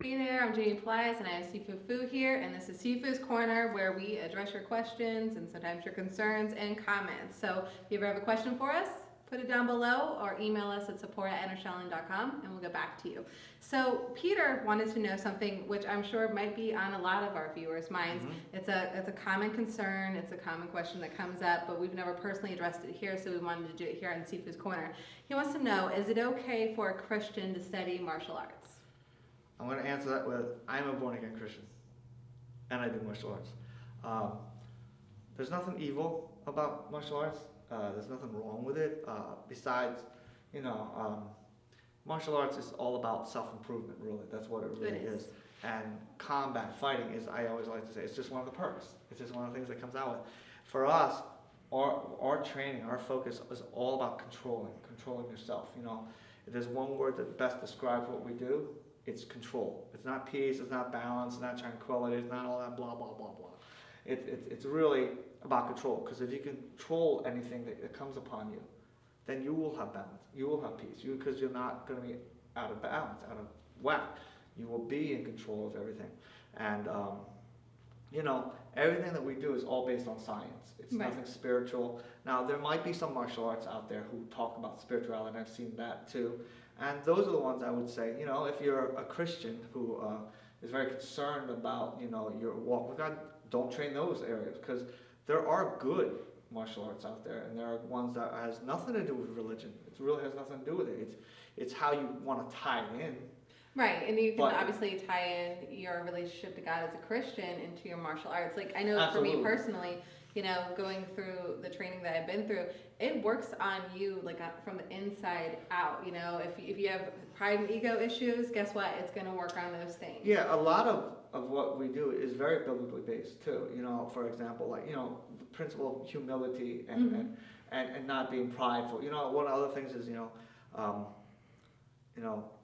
Hey there, I'm Jamie Plies and I have Sifu here, and this is Sifu's Corner where we address your questions and sometimes your concerns and comments. So if you ever have a question for us, put it down below or email us at support@innershelling.com and we'll get back to you. So Peter wanted to know something which I'm sure might be on a lot of our viewers' minds. It's a common concern, it's a common question that comes up, but we've never personally addressed it here, so we wanted to do it here on Sifu's Corner. He wants to know, is it okay for a Christian to study martial arts? I'm going to answer that with, I'm a born-again Christian, and I do martial arts. Um, there's nothing evil about martial arts. There's nothing wrong with it. Besides, you know, martial arts is all about self-improvement, really. That's what it really is. And combat, fighting is, I always like to say, it's just one of the perks. It's just one of the things that comes out with. For us, our training, our focus is all about controlling yourself. You know, if there's one word that best describes what we do, it's control. It's not peace, it's not balance, it's not tranquility, it's not all that blah, blah, blah, blah. It's really about control, because if you control anything that comes upon you, then you will have balance, you will have peace, because you're not going to be out of balance, out of whack. You will be in control of everything. And, you know, everything that we do is all based on science. It's nothing spiritual. Now, there might be some martial arts out there who talk about spirituality, and I've seen that too. And those are the ones I would say, you know, if you're a Christian who is very concerned about, you know, your walk with God, don't train those areas, because there are good martial arts out there, and there are ones that has nothing to do with religion. It really has nothing to do with it. It's how you want to tie it in. Right, and you can obviously tie in your relationship to God as a Christian into your martial arts. Like, I know for me personally, you know, going through the training that I've been through, it works on you like from the inside out. You know, if you have pride and ego issues, guess what? It's going to work on those things. Yeah, a lot of what we do is very biblically based too. You know, for example, like, you know, the principle of humility and not being prideful. You know, one of the other things is, you know,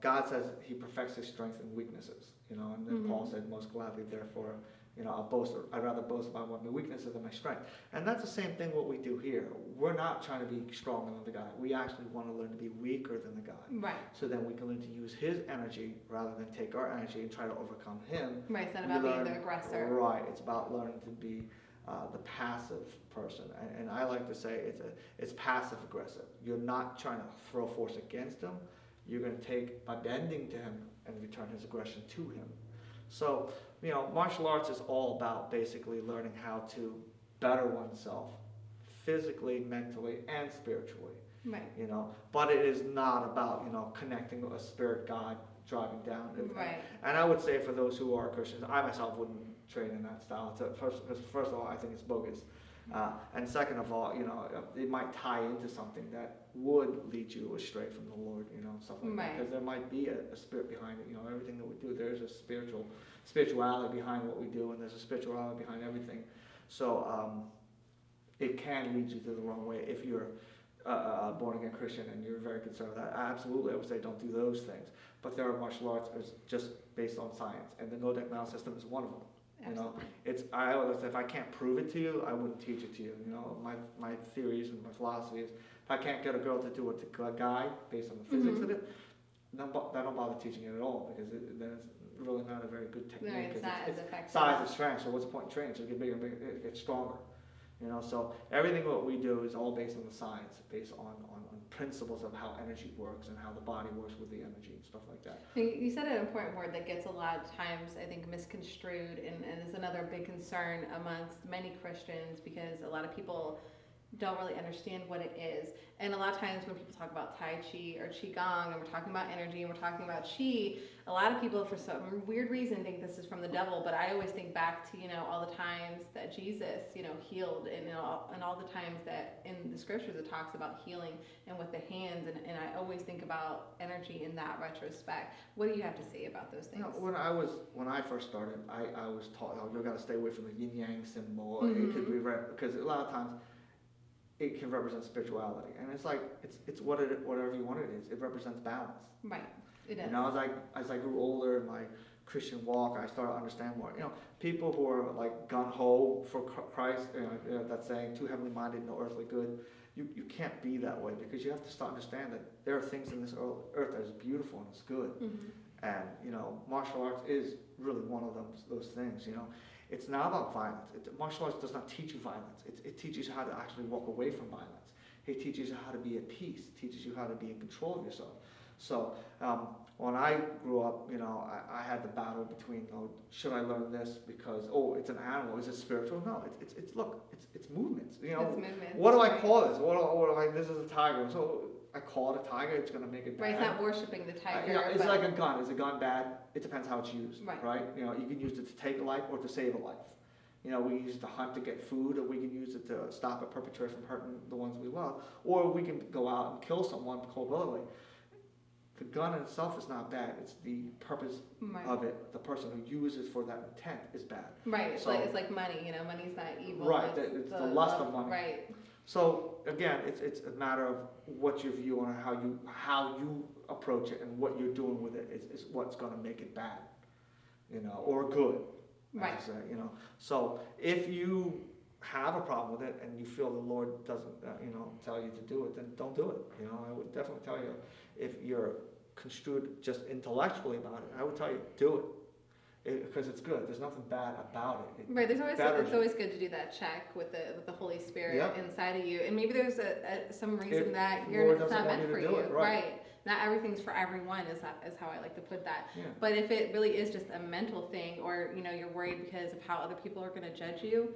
God says He perfects His strength in weaknesses. You know, and then Paul said, "Most gladly, therefore, you know, I'd rather boast about my weaknesses than my strength." And that's the same thing what we do here. We're not trying to be stronger than the guy. We actually want to learn to be weaker than the guy. Right. So then we can learn to use his energy rather than take our energy and try to overcome him. Right, it's not about being the aggressor. Right, it's about learning to be the passive person. And I like to say it's passive aggressive. You're not trying to throw force against him. You're going to take by bending to him and return his aggression to him. So, you know, martial arts is all about basically learning how to better oneself physically, mentally, and spiritually. Right. You know, but it is not about, you know, connecting with a spirit God driving down. Right. And I would say for those who are Christians, I myself wouldn't train in that style. First of all, I think it's bogus. And second of all, you know, it might tie into something that would lead you astray from the Lord, you know, stuff like that. Because there might be a spirit behind it. You know, everything that we do, there's a spirituality behind what we do, and there's a spirituality behind everything. So it can lead you to the wrong way if you're a born-again Christian and you're very concerned with that. Absolutely, I would say don't do those things. But there are martial arts just based on science, and the no technology system is one of them. Absolutely. You know, I always say, if I can't prove it to you, I wouldn't teach it to you. You know, my theories and my philosophy is, if I can't get a girl to do it to a guy based on the physics of it, then I don't bother teaching it at all, because then it's really not a very good technique. No, it's not as effective. Size and strength. So what's the point in training? So it get bigger and bigger, it gets stronger. You know, so everything what we do is all based on the science, based on principles of how energy works and how the body works with the energy and stuff like that. You said an important word that gets a lot of times, I think, misconstrued, and is another big concern amongst many Christians, because a lot of people don't really understand what it is. And a lot of times when people talk about Tai Chi or Qigong, and we're talking about energy and we're talking about Qi, a lot of people for some weird reason think this is from the devil, but I always think back to, you know, all the times that Jesus, you know, healed, and, you know, and all the times that in the scriptures it talks about healing and with the hands, and I always think about energy in that retrospect. What do you have to say about those things? You know, when I first started, I was taught, oh, you've got to stay away from the yin yang symbol. It could be because a lot of times it can represent spirituality, and it's like it's whatever you want it is. It represents balance. Right. It is. You know, as I grew older in my Christian walk, I started to understand more. You know, people who are like gung ho for Christ, you know, that saying, "Too heavenly minded, no earthly good." You can't be that way, because you have to start understand that there are things in this earth that is beautiful and it's good, And, martial arts is really one of those things, It's not about violence. Martial arts does not teach you violence. It teaches you how to actually walk away from violence. It teaches you how to be at peace. It teaches you how to be in control of yourself. So when I grew up, I had the battle between, should I learn this because, it's an animal, is it spiritual? No, it's movements. It's movements. What do I call this? This is a tiger. So I call it a tiger, it's going to make it bad. Right, it's not worshiping the tiger. It's like a gun. Is a gun bad? It depends how it's used, right? You can use it to take a life or to save a life. We use it to hunt to get food, or we can use it to stop a perpetrator from hurting the ones we love, or we can go out and kill someone cold-bloodedly. The gun in itself is not bad. It's the purpose of it. The person who uses for that intent is bad. Right. It's like money. Money's not evil. Right. It's the lust of money. Right. So again, it's a matter of what your view on how you approach it, and what you're doing with it is what's going to make it bad, or good. Right. So if you have a problem with it and you feel the Lord doesn't, tell you to do it, then don't do it. I would definitely tell you, if you're construed just intellectually about it, I would tell you, do it. Because it's good. There's nothing bad about it. Right. It's always good to do that check with the Holy Spirit inside of you, and maybe there's some reason that it's not meant for you. Right. Not everything's for everyone is how I like to put that. Yeah. But if it really is just a mental thing, or you're worried because of how other people are going to judge you,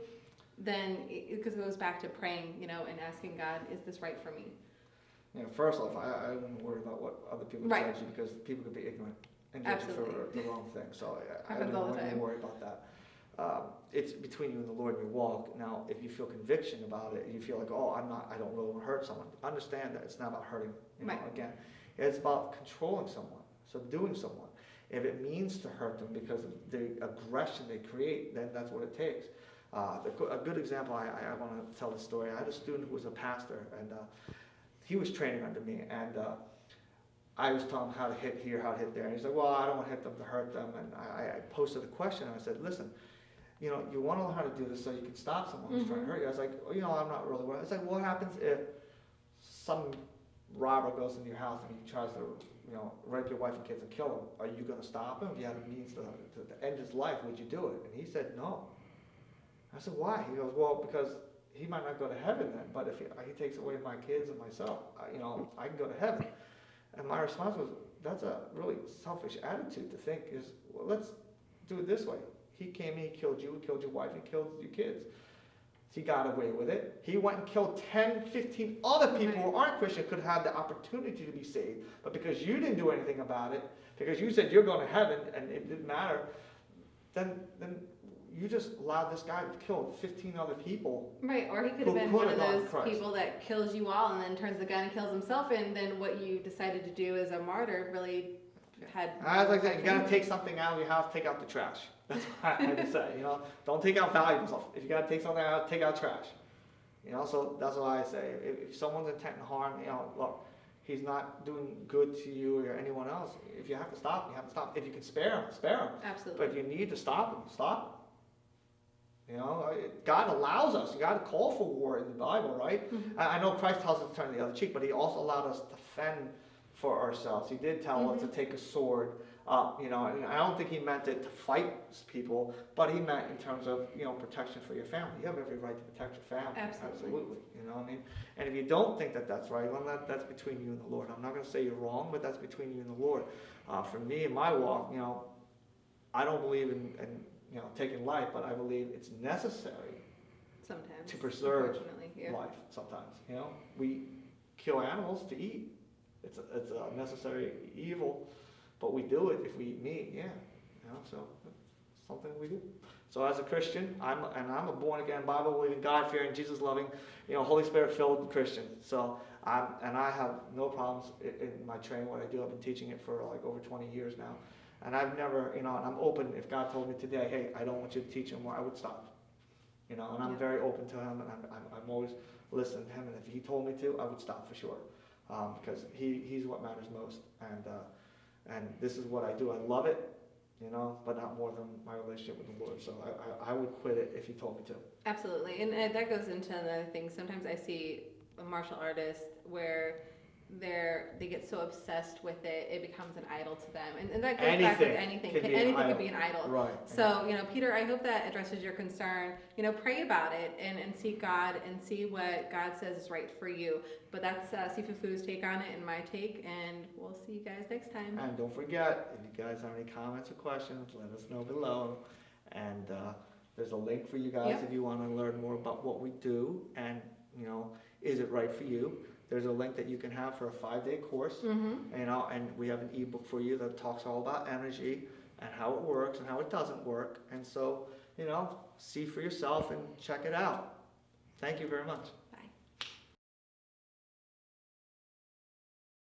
then because it goes back to praying, and asking God, is this right for me? First off, I wouldn't worry about what other people judge you, because people could be ignorant and judge you for the wrong thing. So I wouldn't worry about that. It's between you and the Lord in your walk. Now, if you feel conviction about it, you feel like, I don't really want to hurt someone. Understand that it's not about hurting. Again, it's about controlling someone, subduing someone. If it means to hurt them because of the aggression they create, then that's what it takes. A good example, I want to tell this story. I had a student who was a pastor, and he was training under me, and I was telling him how to hit here, how to hit there. And he's like, I don't want to hit them to hurt them. And I posted a question, and I said, listen, you want to learn how to do this so you can stop someone who's trying to hurt you. I was like, I'm not really worried. It's like, what happens if some robber goes into your house and he tries to, rape your wife and kids and kill him? Are you going to stop him? If you had a means to end his life, would you do it? And he said, no. I said, why? He goes, because he might not go to heaven then, but if he takes away my kids and myself, I can go to heaven. And my response was, that's a really selfish attitude to think is, let's do it this way. He came in, he killed you, he killed your wife, he killed your kids. He got away with it. He went and killed 10, 15 other people who aren't Christian, could have the opportunity to be saved. But because you didn't do anything about it, because you said you're going to heaven and it didn't matter, then you just allowed this guy to kill 15 other people. Right, or he could have been one of those people that kills you all and then turns the gun and kills himself, and then what you decided to do as a martyr really had... I was like, you got to take something out of your house, take out the trash. That's what I had to say, Don't take out valuable stuff. If you got to take something out, take out trash. So that's why I say, if someone's intent to harm, look, he's not doing good to you or anyone else. If you have to stop him, you have to stop him. If you can spare him, spare him. Absolutely. But if you need to stop him, stop him. God allows us. You got to call for war in the Bible, right? Mm-hmm. I know Christ tells us to turn the other cheek, but he also allowed us to fend for ourselves. He did tell us to take a sword. And I don't think he meant it to fight people, but he meant in terms of, protection for your family. You have every right to protect your family. Absolutely. And if you don't think that that's right, well, that's between you and the Lord. I'm not going to say you're wrong, but that's between you and the Lord. For me, in my walk, I don't believe in taking life, but I believe it's necessary sometimes to preserve life. Sometimes, we kill animals to eat. It's a necessary evil, but we do it if we eat meat. So it's something we do. So as a Christian, I'm a born again, Bible believing, God fearing, Jesus loving, Holy Spirit filled Christian. So I have no problems in my training. What I do, I've been teaching it for like over 20 years now. And I've never, and I'm open. If God told me today, hey, I don't want you to teach anymore, I would stop. And I'm very open to him, and I'm always listening to him. And if he told me to, I would stop for sure, because he's what matters most. And this is what I do. I love it, but not more than my relationship with the Lord. So I would quit it if he told me to. Absolutely, and that goes into another thing. Sometimes I see a martial artist where they're they get so obsessed with it, it becomes an idol to them. And that goes back with anything. Anything could be an idol. Right. So, Peter, I hope that addresses your concern. Pray about it and seek God and see what God says is right for you. But that's Sifu's take on it and my take, and we'll see you guys next time. And don't forget, if you guys have any comments or questions, let us know below. And there's a link for you guys if you want to learn more about what we do and, is it right for you? There's a link that you can have for a 5-day course, and we have an ebook for you that talks all about energy and how it works and how it doesn't work. And so, see for yourself and check it out. Thank you very much.